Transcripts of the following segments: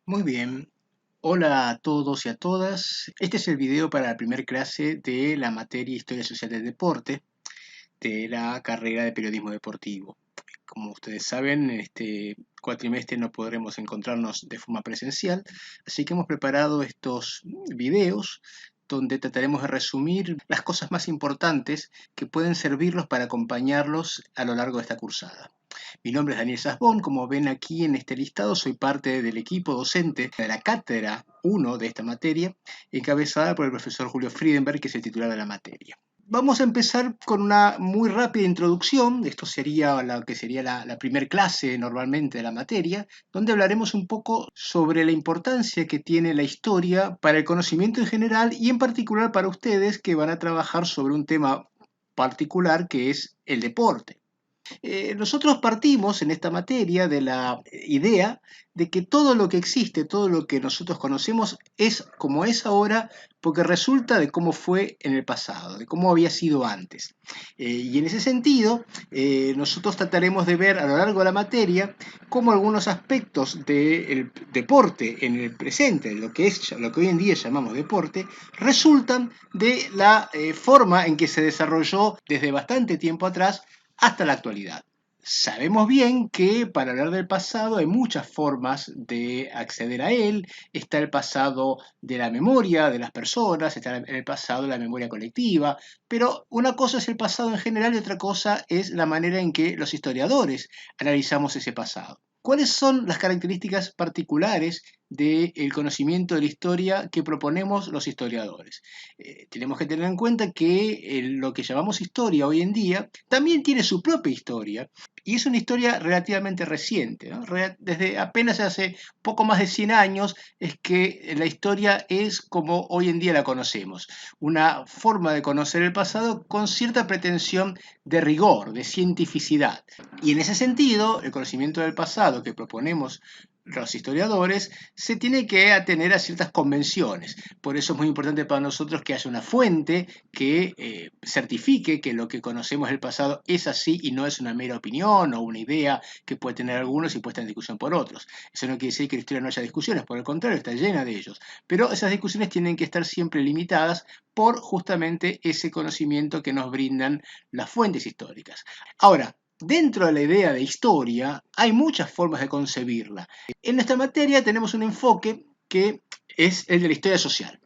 Muy bien. Hola a todos y a todas. Este es el video para la primera clase de la materia Historia Social del Deporte de la carrera de Periodismo Deportivo. Como ustedes saben, en este cuatrimestre no podremos encontrarnos de forma presencial, así que hemos preparado estos videos donde trataremos de resumir las cosas más importantes que pueden servirlos para acompañarlos a lo largo de esta cursada. Mi nombre es Daniel Sasbón, como ven aquí en este listado, soy parte del equipo docente de la cátedra 1 de esta materia, encabezada por el profesor Julio Friedenberg, que es el titular de la materia. Vamos a empezar con una muy rápida introducción. Esto sería la que sería la primera clase normalmente de la materia, donde hablaremos un poco sobre la importancia que tiene la historia para el conocimiento en general y en particular para ustedes que van a trabajar sobre un tema particular que es el deporte. Nosotros partimos en esta materia de la idea de que todo lo que existe, todo lo que nosotros conocemos es como es ahora porque resulta de cómo fue en el pasado, de cómo había sido antes. Y en ese sentido, nosotros trataremos de ver a lo largo de la materia cómo algunos aspectos del deporte en el presente, lo que hoy en día llamamos deporte, resultan de la forma en que se desarrolló desde bastante tiempo atrás hasta la actualidad. Sabemos bien que para hablar del pasado hay muchas formas de acceder a él. Está el pasado de la memoria de las personas, está el pasado de la memoria colectiva, pero una cosa es el pasado en general y otra cosa es la manera en que los historiadores analizamos ese pasado. ¿Cuáles son las características particulares del conocimiento de la historia que proponemos los historiadores? Tenemos que tener en cuenta que lo que llamamos historia hoy en día también tiene su propia historia y es una historia relativamente reciente, ¿no? Desde apenas hace poco más de 100 años es que la historia es como hoy en día la conocemos, una forma de conocer el pasado con cierta pretensión de rigor, de cientificidad. Y en ese sentido, el conocimiento del pasado que proponemos los historiadores se tiene que atener a ciertas convenciones. Por eso es muy importante para nosotros que haya una fuente que certifique que lo que conocemos del pasado es así y no es una mera opinión o una idea que puede tener algunos y puesta en discusión por otros. Eso no quiere decir que en la historia no haya discusiones, por el contrario, está llena de ellos. Pero esas discusiones tienen que estar siempre limitadas por justamente ese conocimiento que nos brindan las fuentes históricas. Ahora, dentro de la idea de historia hay muchas formas de concebirla. En nuestra materia tenemos un enfoque que es el de la historia social.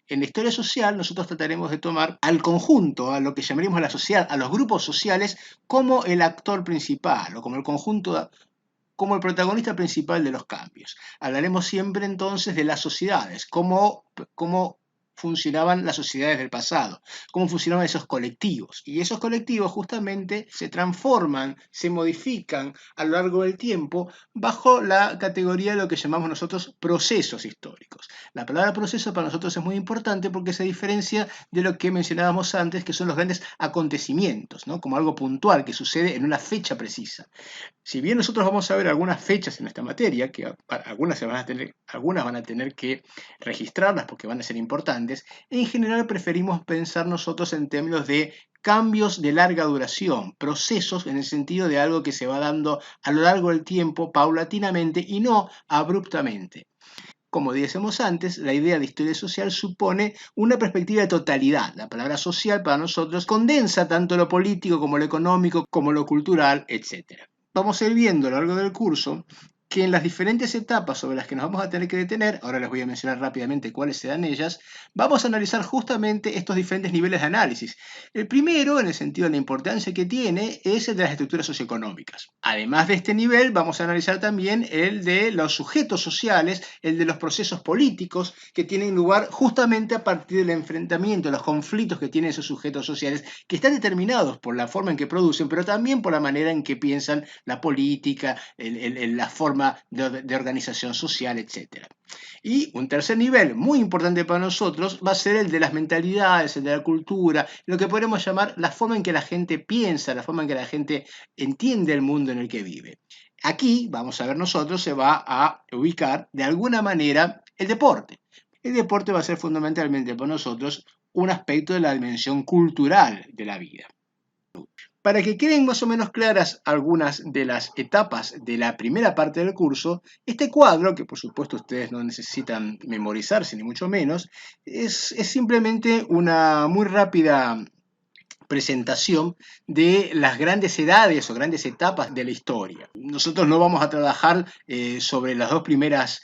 En la historia social nosotros trataremos de tomar al conjunto, a lo que llamaremos a la sociedad, a los grupos sociales, como el actor principal o como el conjunto, como el protagonista principal de los cambios. Hablaremos siempre entonces de las sociedades, cómo funcionaban las sociedades del pasado, cómo funcionaban esos colectivos. Y esos colectivos justamente se transforman, se modifican a lo largo del tiempo bajo la categoría de lo que llamamos nosotros procesos históricos. La palabra proceso para nosotros es muy importante porque se diferencia de lo que mencionábamos antes, que son los grandes acontecimientos, ¿no? Como algo puntual que sucede en una fecha precisa. Si bien nosotros vamos a ver algunas fechas en esta materia, que algunas van a tener que registrarlas porque van a ser importantes, en general preferimos pensar nosotros en términos de cambios de larga duración, procesos en el sentido de algo que se va dando a lo largo del tiempo, paulatinamente y no abruptamente. Como decíamos antes, la idea de historia social supone una perspectiva de totalidad. La palabra social para nosotros condensa tanto lo político como lo económico, como lo cultural, etc. Vamos a ir viendo a lo largo del curso que en las diferentes etapas sobre las que nos vamos a tener que detener, ahora les voy a mencionar rápidamente cuáles serán ellas, vamos a analizar justamente estos diferentes niveles de análisis. El primero, en el sentido de la importancia que tiene, es el de las estructuras socioeconómicas. Además de este nivel, vamos a analizar también el de los sujetos sociales, el de los procesos políticos que tienen lugar justamente a partir del enfrentamiento, los conflictos que tienen esos sujetos sociales, que están determinados por la forma en que producen, pero también por la manera en que piensan la política, la forma de organización social, etc. Y un tercer nivel muy importante para nosotros va a ser el de las mentalidades, el de la cultura, lo que podemos llamar la forma en que la gente piensa, la forma en que la gente entiende el mundo en el que vive. Aquí, vamos a ver nosotros, se va a ubicar de alguna manera el deporte. El deporte va a ser fundamentalmente para nosotros un aspecto de la dimensión cultural de la vida. Para que queden más o menos claras algunas de las etapas de la primera parte del curso, este cuadro, que por supuesto ustedes no necesitan memorizarse ni mucho menos, es simplemente una muy rápida presentación de las grandes edades o grandes etapas de la historia. Nosotros no vamos a trabajar sobre las dos primeras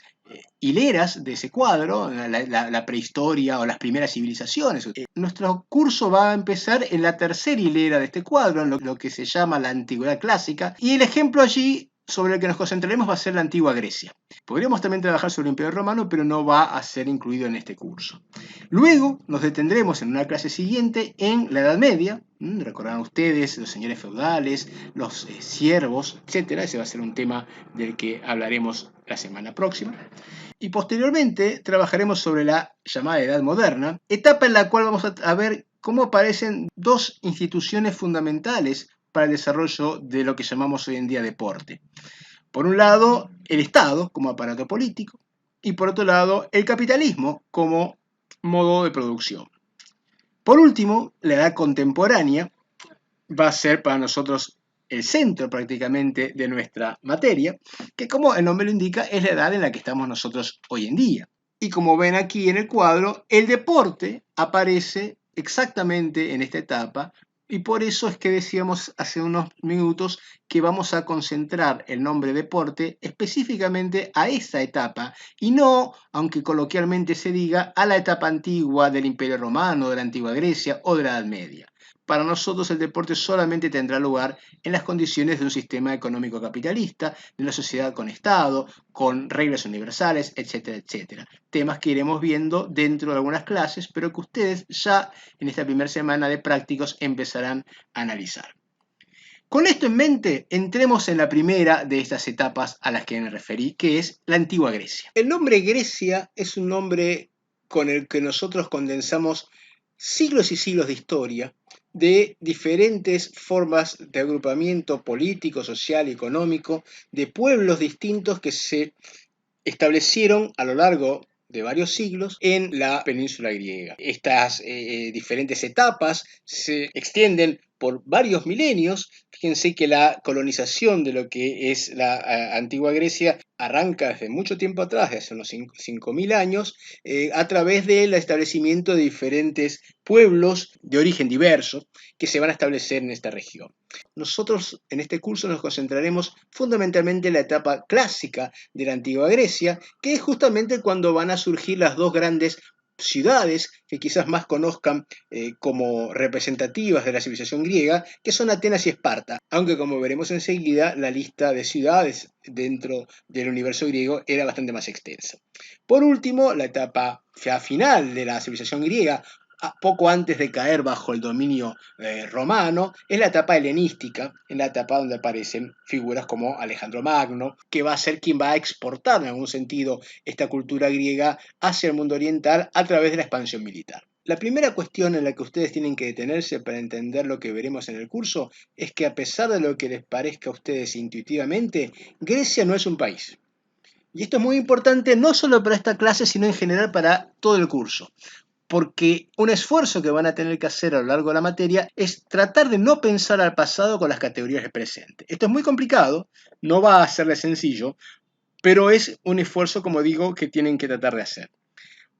hileras de ese cuadro, la prehistoria o las primeras civilizaciones. Nuestro curso va a empezar en la tercera hilera de este cuadro, en lo que se llama la antigüedad clásica, y el ejemplo allí sobre el que nos concentraremos va a ser la antigua Grecia. Podríamos también trabajar sobre el Imperio Romano, pero no va a ser incluido en este curso. Luego nos detendremos en una clase siguiente en la Edad Media. Recordarán ustedes los señores feudales, los siervos, etc. Ese va a ser un tema del que hablaremos la semana próxima. Y posteriormente trabajaremos sobre la llamada Edad Moderna, etapa en la cual vamos a ver cómo aparecen dos instituciones fundamentales para el desarrollo de lo que llamamos hoy en día deporte. Por un lado, el Estado como aparato político y por otro lado, el capitalismo como modo de producción. Por último, la edad contemporánea va a ser para nosotros el centro prácticamente de nuestra materia, que como el nombre lo indica, es la edad en la que estamos nosotros hoy en día. Y como ven aquí en el cuadro, el deporte aparece exactamente en esta etapa, y por eso es que decíamos hace unos minutos que vamos a concentrar el nombre deporte específicamente a esa etapa y no, aunque coloquialmente se diga, a la etapa antigua del Imperio Romano, de la antigua Grecia o de la Edad Media. Para nosotros el deporte solamente tendrá lugar en las condiciones de un sistema económico capitalista, de una sociedad con Estado, con reglas universales, etcétera, etcétera. Temas que iremos viendo dentro de algunas clases, pero que ustedes ya en esta primera semana de prácticos empezarán a analizar. Con esto en mente, entremos en la primera de estas etapas a las que me referí, que es la antigua Grecia. El nombre Grecia es un nombre con el que nosotros condensamos siglos y siglos de historia, de diferentes formas de agrupamiento político, social y económico, de pueblos distintos que se establecieron a lo largo de varios siglos en la península griega. Estas diferentes etapas se extienden por varios milenios. Fíjense que la colonización de lo que es la antigua Grecia arranca desde mucho tiempo atrás, desde hace unos 5.000 años, a través del establecimiento de diferentes pueblos de origen diverso que se van a establecer en esta región. Nosotros en este curso nos concentraremos fundamentalmente en la etapa clásica de la antigua Grecia, que es justamente cuando van a surgir las dos grandes ciudades que quizás más conozcan como representativas de la civilización griega, que son Atenas y Esparta, aunque como veremos enseguida, la lista de ciudades dentro del universo griego era bastante más extensa. Por último, la etapa final de la civilización griega, poco antes de caer bajo el dominio romano, es la etapa helenística, en la etapa donde aparecen figuras como Alejandro Magno, que va a ser quien va a exportar en algún sentido esta cultura griega hacia el mundo oriental a través de la expansión militar. La primera cuestión en la que ustedes tienen que detenerse para entender lo que veremos en el curso es que a pesar de lo que les parezca a ustedes intuitivamente, Grecia no es un país. Y esto es muy importante no solo para esta clase, sino en general para todo el curso. Porque un esfuerzo que van a tener que hacer a lo largo de la materia es tratar de no pensar al pasado con las categorías del presente. Esto es muy complicado, no va a serles sencillo, pero es un esfuerzo, como digo, que tienen que tratar de hacer.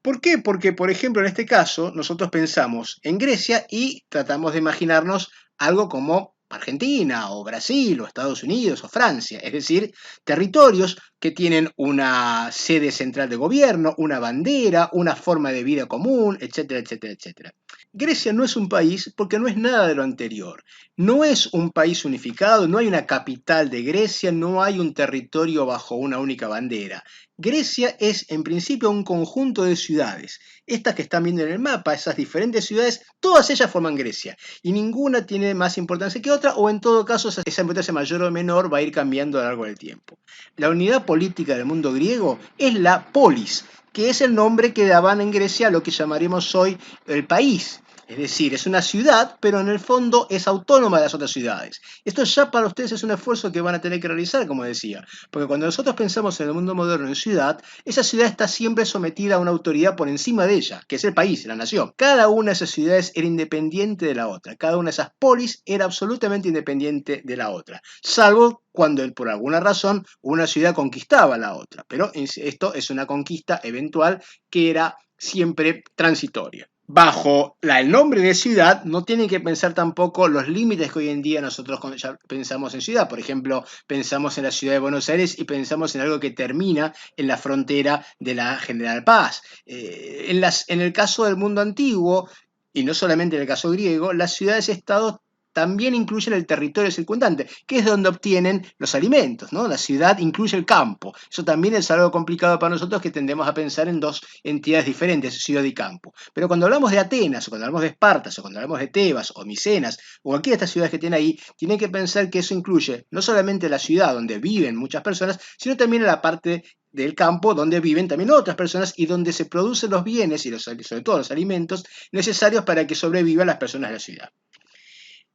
¿Por qué? Porque, por ejemplo, en este caso, nosotros pensamos en Grecia y tratamos de imaginarnos algo como Argentina o Brasil o Estados Unidos o Francia, es decir, territorios que tienen una sede central de gobierno, una bandera, una forma de vida común, etcétera, etcétera, etcétera. Grecia no es un país porque no es nada de lo anterior. No es un país unificado, no hay una capital de Grecia, no hay un territorio bajo una única bandera. Grecia es en principio un conjunto de ciudades. Estas que están viendo en el mapa, esas diferentes ciudades, todas ellas forman Grecia y ninguna tiene más importancia que otra, o en todo caso esa importancia mayor o menor va a ir cambiando a lo largo del tiempo. La unidad política del mundo griego es la polis, que es el nombre que daban en Grecia a lo que llamaremos hoy el país. Es decir, es una ciudad, pero en el fondo es autónoma de las otras ciudades. Esto ya para ustedes es un esfuerzo que van a tener que realizar, como decía, porque cuando nosotros pensamos en el mundo moderno en ciudad, esa ciudad está siempre sometida a una autoridad por encima de ella, que es el país, la nación. Cada una de esas ciudades era independiente de la otra, cada una de esas polis era absolutamente independiente de la otra, salvo cuando por alguna razón una ciudad conquistaba a la otra, pero esto es una conquista eventual que era siempre transitoria. Bajo el nombre de ciudad no tienen que pensar tampoco los límites que hoy en día nosotros ya pensamos en ciudad. Por ejemplo, pensamos en la ciudad de Buenos Aires y pensamos en algo que termina en la frontera de la General Paz. En el caso del mundo antiguo, y no solamente en el caso griego, las ciudades-estados también incluyen el territorio circundante, que es donde obtienen los alimentos, ¿no? La ciudad incluye el campo. Eso también es algo complicado para nosotros, que tendemos a pensar en dos entidades diferentes, ciudad y campo. Pero cuando hablamos de Atenas, o cuando hablamos de Esparta, o cuando hablamos de Tebas, o Micenas, o cualquiera de estas ciudades que tienen ahí, tienen que pensar que eso incluye no solamente la ciudad donde viven muchas personas, sino también la parte del campo donde viven también otras personas y donde se producen los bienes y sobre todo los alimentos necesarios para que sobrevivan las personas de la ciudad.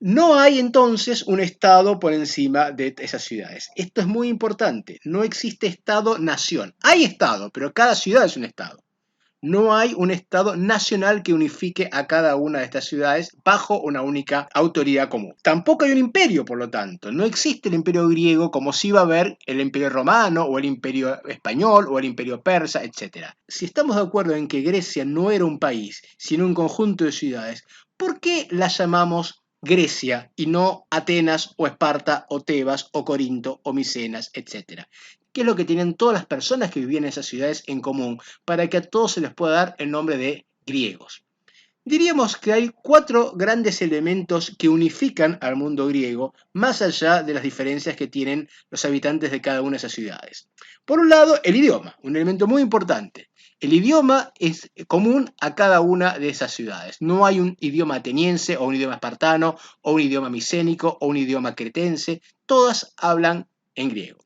No hay entonces un Estado por encima de esas ciudades. Esto es muy importante. No existe Estado-nación. Hay Estado, pero cada ciudad es un Estado. No hay un Estado nacional que unifique a cada una de estas ciudades bajo una única autoridad común. Tampoco hay un imperio, por lo tanto. No existe el imperio griego como si va a haber el imperio romano o el imperio español o el imperio persa, etc. Si estamos de acuerdo en que Grecia no era un país, sino un conjunto de ciudades, ¿por qué la llamamos Grecia y no Atenas o Esparta o Tebas o Corinto o Micenas, etcétera? ¿Qué es lo que tienen todas las personas que vivían en esas ciudades en común para que a todos se les pueda dar el nombre de griegos? Diríamos que hay 4 grandes elementos que unifican al mundo griego, más allá de las diferencias que tienen los habitantes de cada una de esas ciudades. Por un lado, el idioma, un elemento muy importante. El idioma es común a cada una de esas ciudades. No hay un idioma ateniense o un idioma espartano o un idioma micénico o un idioma cretense. Todas hablan en griego.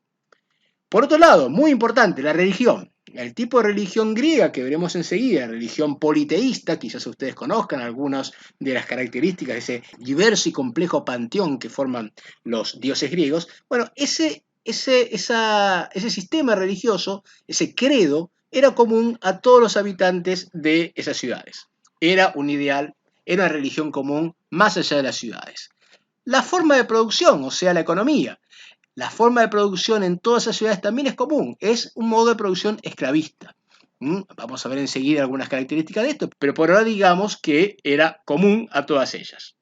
Por otro lado, muy importante, la religión. El tipo de religión griega que veremos enseguida, religión politeísta, quizás ustedes conozcan algunas de las características de ese diverso y complejo panteón que forman los dioses griegos. Bueno, ese sistema religioso, ese credo, era común a todos los habitantes de esas ciudades. Era un ideal, era una religión común más allá de las ciudades. La forma de producción, o sea, la economía. La forma de producción en todas esas ciudades también es común, es un modo de producción esclavista. Vamos a ver enseguida algunas características de esto, pero por ahora digamos que era común a todas ellas.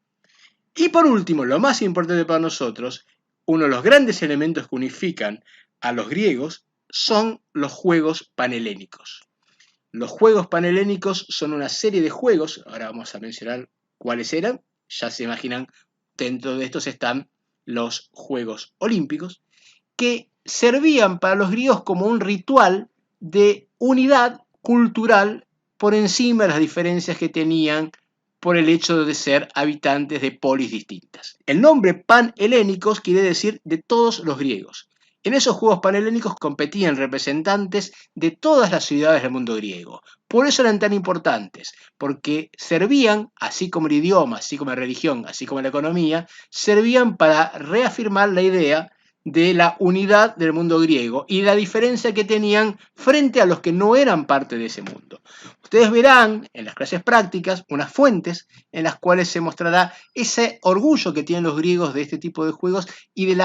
Y por último, lo más importante para nosotros, uno de los grandes elementos que unifican a los griegos son los juegos panhelénicos. Los juegos panhelénicos son una serie de juegos, ahora vamos a mencionar cuáles eran, ya se imaginan, dentro de estos están los Juegos Olímpicos, que servían para los griegos como un ritual de unidad cultural por encima de las diferencias que tenían por el hecho de ser habitantes de polis distintas. El nombre panhelénicos quiere decir de todos los griegos. En esos Juegos Panhelénicos competían representantes de todas las ciudades del mundo griego. Por eso eran tan importantes, porque servían, así como el idioma, así como la religión, así como la economía, servían para reafirmar la idea de la unidad del mundo griego y la diferencia que tenían frente a los que no eran parte de ese mundo. Ustedes verán en las clases prácticas unas fuentes en las cuales se mostrará ese orgullo que tienen los griegos de este tipo de juegos y de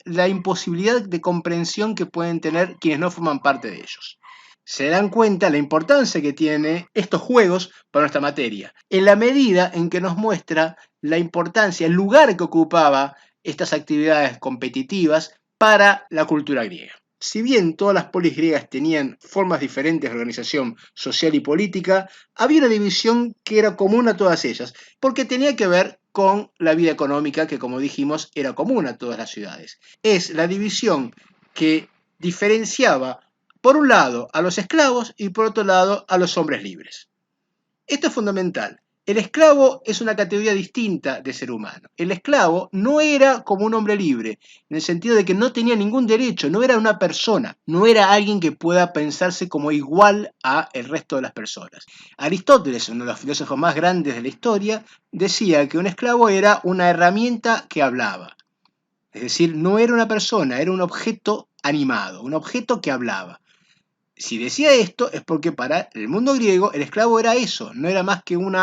la imposibilidad de comprensión que pueden tener quienes no forman parte de ellos. Se dan cuenta la importancia que tienen estos juegos para nuestra materia, en la medida en que nos muestra la importancia, el lugar que ocupaba estas actividades competitivas para la cultura griega. Si bien todas las polis griegas tenían formas diferentes de organización social y política, había una división que era común a todas ellas, porque tenía que ver con la vida económica que, como dijimos, era común a todas las ciudades. Es la división que diferenciaba, por un lado, a los esclavos y por otro lado, a los hombres libres. Esto es fundamental. El esclavo es una categoría distinta de ser humano. El esclavo no era como un hombre libre, en el sentido de que no tenía ningún derecho, no era una persona, no era alguien que pueda pensarse como igual a el resto de las personas. Aristóteles, uno de los filósofos más grandes de la historia, decía que un esclavo era una herramienta que hablaba. Es decir, no era una persona, era un objeto animado, un objeto que hablaba. Si decía esto es porque para el mundo griego el esclavo era eso, no era más que un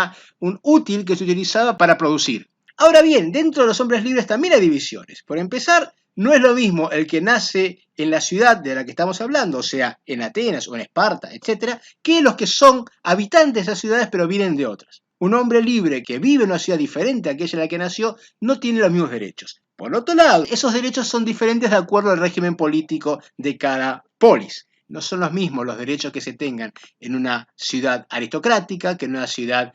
útil que se utilizaba para producir. Ahora bien, dentro de los hombres libres también hay divisiones. Por empezar, no es lo mismo el que nace en la ciudad de la que estamos hablando, o sea, en Atenas o en Esparta, etcétera, que los que son habitantes de esas ciudades pero vienen de otras. Un hombre libre que vive en una ciudad diferente a aquella en la que nació no tiene los mismos derechos. Por otro lado, esos derechos son diferentes de acuerdo al régimen político de cada polis. No son los mismos los derechos que se tengan en una ciudad aristocrática que en una ciudad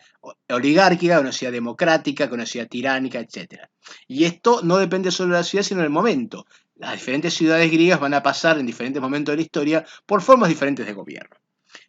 oligárquica, una ciudad democrática, una ciudad tiránica, etc. Y esto no depende solo de la ciudad, sino del momento. Las diferentes ciudades griegas van a pasar en diferentes momentos de la historia por formas diferentes de gobierno.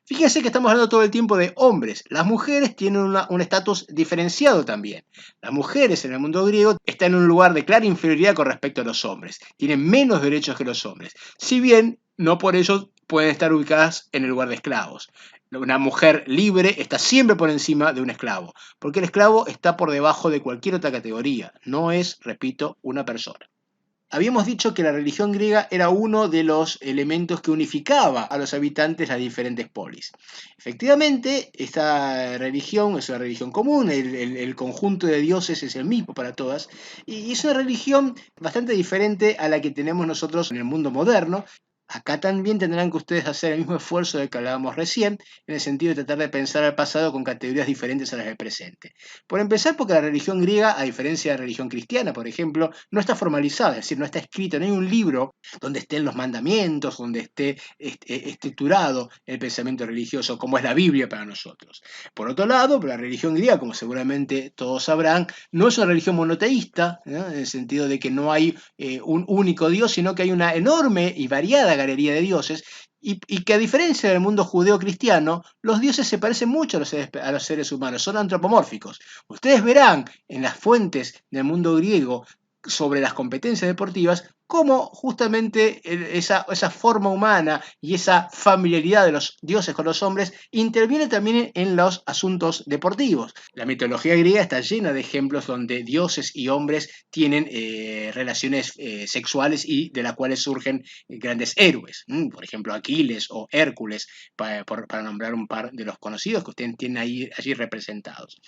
Fíjense que estamos hablando todo el tiempo de hombres. Las mujeres tienen un estatus diferenciado también. Las mujeres en el mundo griego están en un lugar de clara inferioridad con respecto a los hombres. Tienen menos derechos que los hombres. Si bien, no por ello pueden estar ubicadas en el lugar de esclavos. Una mujer libre está siempre por encima de un esclavo, porque el esclavo está por debajo de cualquier otra categoría. No es, repito, una persona. Habíamos dicho que la religión griega era uno de los elementos que unificaba a los habitantes de las diferentes polis. Efectivamente, esta religión es una religión común, el conjunto de dioses es el mismo para todas, y es una religión bastante diferente a la que tenemos nosotros en el mundo moderno. Acá también tendrán que ustedes hacer el mismo esfuerzo del que hablábamos recién, en el sentido de tratar de pensar al pasado con categorías diferentes a las del presente. Por empezar, porque la religión griega, a diferencia de la religión cristiana, por ejemplo, no está formalizada, es decir, no está escrito, no hay un libro donde estén los mandamientos, donde esté estructurado el pensamiento religioso, como es la Biblia para nosotros. Por otro lado, la religión griega, como seguramente todos sabrán, no es una religión monoteísta, ¿no? En el sentido de que no hay un único Dios, sino que hay una enorme y variada galería de dioses, y que a diferencia del mundo judeo-cristiano, los dioses se parecen mucho a los seres humanos, son antropomórficos. Ustedes verán en las fuentes del mundo griego sobre las competencias deportivas cómo justamente esa forma humana y esa familiaridad de los dioses con los hombres interviene también en los asuntos deportivos. La mitología griega está llena de ejemplos donde dioses y hombres tienen relaciones sexuales y de las cuales surgen grandes héroes. Por ejemplo, Aquiles o Hércules, para nombrar un par de los conocidos que ustedes tienen allí representados.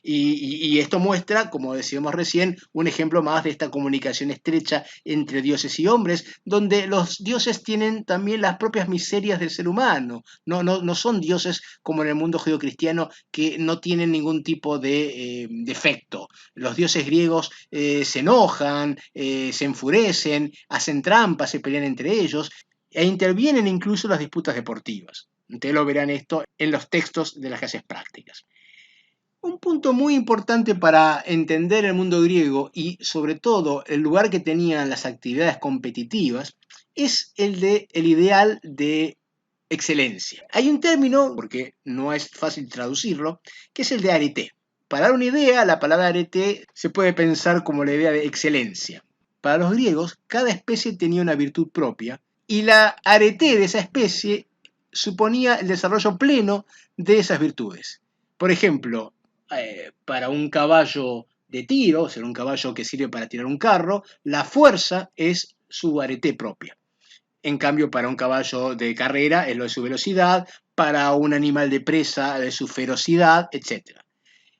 Y esto muestra, como decíamos recién, un ejemplo más de esta comunicación estrecha entre dioses y hombres, donde los dioses tienen también las propias miserias del ser humano. No son dioses como en el mundo judeocristiano que no tienen ningún tipo de defecto. Los dioses griegos se enojan, se enfurecen, hacen trampas, se pelean entre ellos e intervienen incluso en las disputas deportivas. Ustedes lo verán esto en los textos de las clases prácticas. Un punto muy importante para entender el mundo griego y sobre todo el lugar que tenían las actividades competitivas es el ideal de excelencia. Hay un término, porque no es fácil traducirlo, que es el de arete. Para dar una idea, la palabra arete se puede pensar como la idea de excelencia. Para los griegos, cada especie tenía una virtud propia y la arete de esa especie suponía el desarrollo pleno de esas virtudes. Por ejemplo, para un caballo de tiro, o sea, un caballo que sirve para tirar un carro, la fuerza es su arete propia. En cambio, para un caballo de carrera es lo de su velocidad, para un animal de presa de su ferocidad, etc.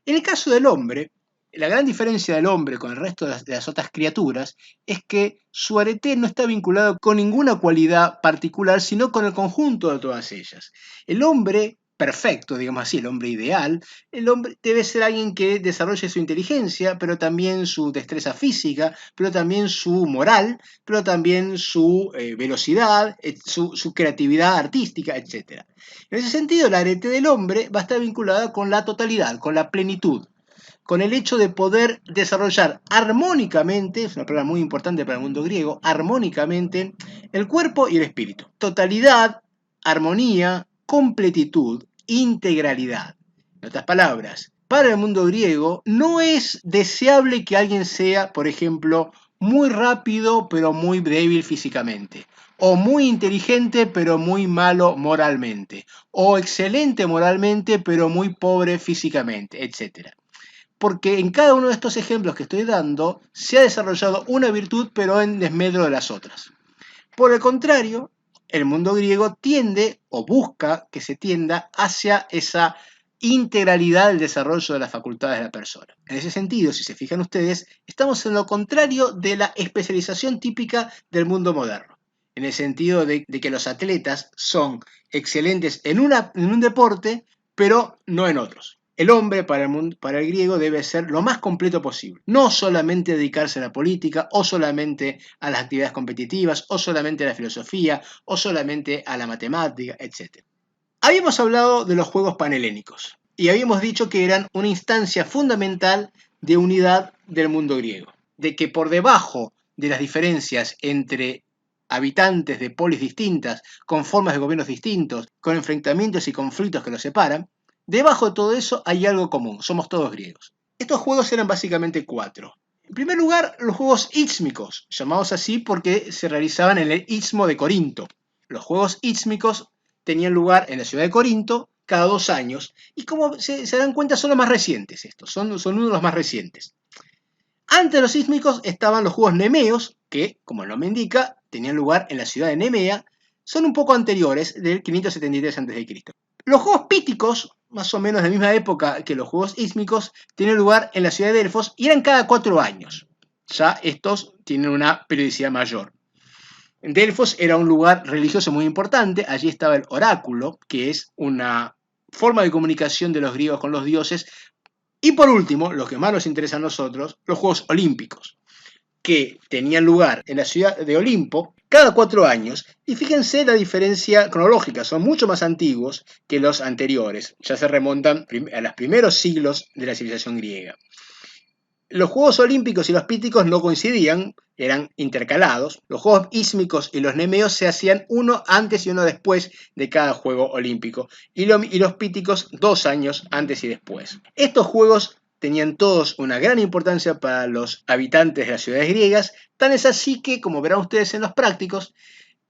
En el caso del hombre, la gran diferencia del hombre con el resto de las otras criaturas es que su arete no está vinculado con ninguna cualidad particular, sino con el conjunto de todas ellas. El hombre perfecto, digamos así, el hombre ideal, el hombre debe ser alguien que desarrolle su inteligencia, pero también su destreza física, pero también su moral, pero también su velocidad, su creatividad artística, etc. En ese sentido, la arete del hombre va a estar vinculada con la totalidad, con la plenitud, con el hecho de poder desarrollar armónicamente, es una palabra muy importante para el mundo griego, armónicamente el cuerpo y el espíritu. Totalidad, armonía, completitud, integralidad. En otras palabras, para el mundo griego, no es deseable que alguien sea, por ejemplo, muy rápido pero muy débil físicamente, o muy inteligente pero muy malo moralmente, o excelente moralmente pero muy pobre físicamente, etc. Porque en cada uno de estos ejemplos que estoy dando se ha desarrollado una virtud pero en desmedro de las otras. Por el contrario, el mundo griego tiende o busca que se tienda hacia esa integralidad del desarrollo de las facultades de la persona. En ese sentido, si se fijan ustedes, estamos en lo contrario de la especialización típica del mundo moderno, en el sentido de que los atletas son excelentes en un deporte, pero no en otros. El hombre para el griego debe ser lo más completo posible. No solamente dedicarse a la política, o solamente a las actividades competitivas, o solamente a la filosofía, o solamente a la matemática, etc. Habíamos hablado de los juegos panhelénicos y habíamos dicho que eran una instancia fundamental de unidad del mundo griego. De que por debajo de las diferencias entre habitantes de polis distintas, con formas de gobiernos distintos, con enfrentamientos y conflictos que los separan, debajo de todo eso hay algo común, somos todos griegos. Estos juegos eran básicamente 4. En primer lugar, los juegos ístmicos, llamados así porque se realizaban en el istmo de Corinto. Los juegos ístmicos tenían lugar en la ciudad de Corinto cada 2 años, y como se dan cuenta son los más recientes estos, son uno de los más recientes. Antes de los sísmicos estaban los juegos nemeos, que, como el nombre indica, tenían lugar en la ciudad de Nemea, son un poco anteriores, del 573 a.C. Los juegos píticos, más o menos de la misma época que los juegos ísmicos, tienen lugar en la ciudad de Delfos y eran cada 4 años. Ya estos tienen una periodicidad mayor. Delfos era un lugar religioso muy importante, allí estaba el oráculo, que es una forma de comunicación de los griegos con los dioses. Y por último, lo que más nos interesa a nosotros, los Juegos Olímpicos, que tenían lugar en la ciudad de Olimpo cada 4 años. Y fíjense la diferencia cronológica, son mucho más antiguos que los anteriores, ya se remontan a los primeros siglos de la civilización griega. Los Juegos Olímpicos y los Píticos no coincidían, eran intercalados. Los Juegos Ísmicos y los Nemeos se hacían uno antes y uno después de cada Juego Olímpico, y los Píticos 2 años antes y después. Estos juegos tenían todos una gran importancia para los habitantes de las ciudades griegas, tan es así que, como verán ustedes en los prácticos,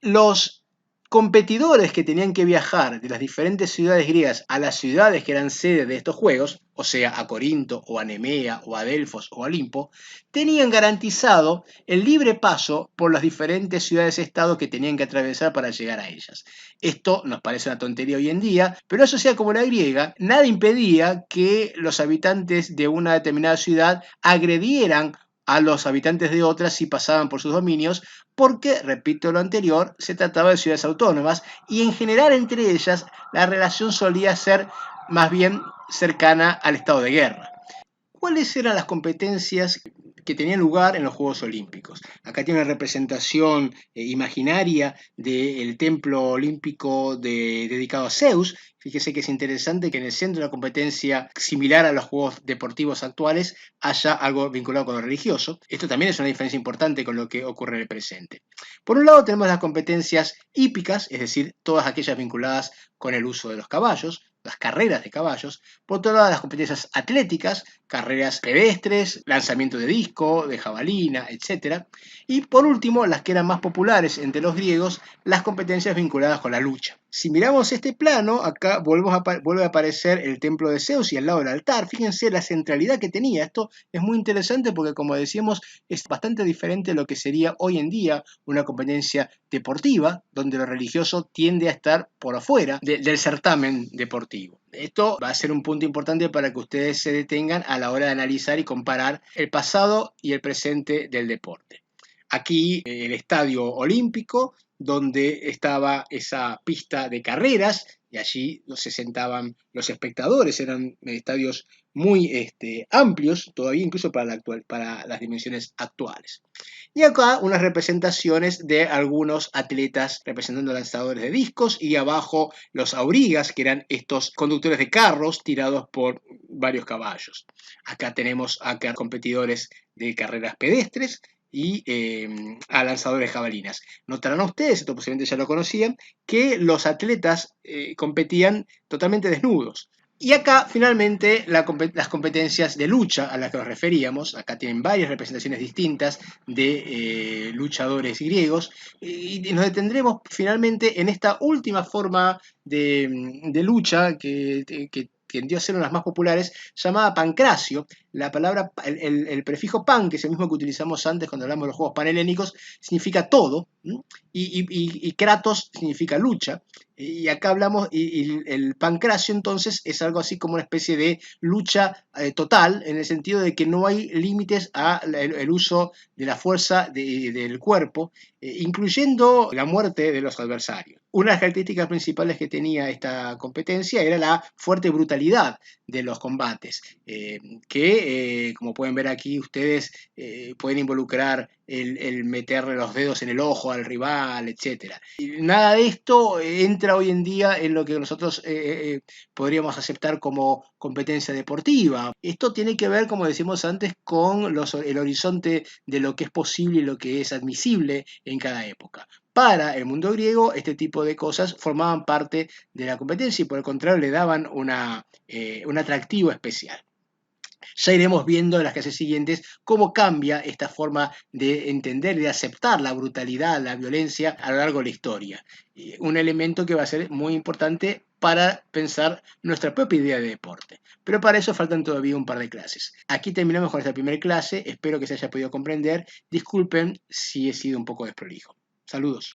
los competidores que tenían que viajar de las diferentes ciudades griegas a las ciudades que eran sede de estos juegos, o sea, a Corinto, o a Nemea, o a Delfos, o a Olimpo, tenían garantizado el libre paso por las diferentes ciudades-estado que tenían que atravesar para llegar a ellas. Esto nos parece una tontería hoy en día, pero eso sea como la griega, nada impedía que los habitantes de una determinada ciudad agredieran a los habitantes de otras si pasaban por sus dominios, porque, repito lo anterior, se trataba de ciudades autónomas y en general entre ellas la relación solía ser más bien cercana al estado de guerra. ¿Cuáles eran las competencias que tenían lugar en los Juegos Olímpicos? Acá tiene una representación imaginaria del templo olímpico dedicado a Zeus. Fíjese que es interesante que en el centro de la competencia, similar a los juegos deportivos actuales, haya algo vinculado con lo religioso. Esto también es una diferencia importante con lo que ocurre en el presente. Por un lado tenemos las competencias hípicas, es decir, todas aquellas vinculadas con el uso de los caballos, las carreras de caballos. Por otro lado, las competencias atléticas, carreras pedestres, lanzamiento de disco, de jabalina, etc. Y por último, las que eran más populares entre los griegos, las competencias vinculadas con la lucha. Si miramos este plano, acá vuelve a aparecer el templo de Zeus y al lado del altar. Fíjense la centralidad que tenía. Esto es muy interesante porque, como decíamos, es bastante diferente a lo que sería hoy en día una competencia deportiva, donde lo religioso tiende a estar por afuera del certamen deportivo. Esto va a ser un punto importante para que ustedes se detengan a la hora de analizar y comparar el pasado y el presente del deporte. Aquí el estadio olímpico, donde estaba esa pista de carreras, y allí se sentaban los espectadores, eran estadios muy amplios, todavía incluso para las dimensiones actuales. Y acá unas representaciones de algunos atletas representando lanzadores de discos, y abajo los aurigas, que eran estos conductores de carros tirados por varios caballos. Acá tenemos competidores de carreras pedestres y a lanzadores de jabalinas. Notarán ustedes, esto posiblemente ya lo conocían, que los atletas competían totalmente desnudos. Y acá, finalmente, las competencias de lucha a las que nos referíamos, acá tienen varias representaciones distintas de luchadores griegos, y nos detendremos finalmente en esta última forma de lucha que tendió a ser una de las más populares, llamada pancracio. La palabra, el prefijo pan, que es el mismo que utilizamos antes cuando hablamos de los juegos panhelénicos, significa todo, y kratos significa lucha. Y acá hablamos, y el pancracio entonces es algo así como una especie de lucha total, en el sentido de que no hay límites al el uso de la fuerza del cuerpo, incluyendo la muerte de los adversarios. Una de las características principales que tenía esta competencia era la fuerte brutalidad de los combates, que como pueden ver aquí ustedes, pueden involucrar el meterle los dedos en el ojo al rival, etc. Nada de esto entra hoy en día en lo que nosotros podríamos aceptar como competencia deportiva. Esto tiene que ver, como decimos antes, con el horizonte de lo que es posible y lo que es admisible en cada época. Para el mundo griego, este tipo de cosas formaban parte de la competencia y por el contrario le daban un atractivo especial. Ya iremos viendo en las clases siguientes cómo cambia esta forma de entender y de aceptar la brutalidad, la violencia a lo largo de la historia. Un elemento que va a ser muy importante para pensar nuestra propia idea de deporte. Pero para eso faltan todavía un par de clases. Aquí terminamos con esta primera clase, espero que se haya podido comprender. Disculpen si he sido un poco desprolijo. Saludos.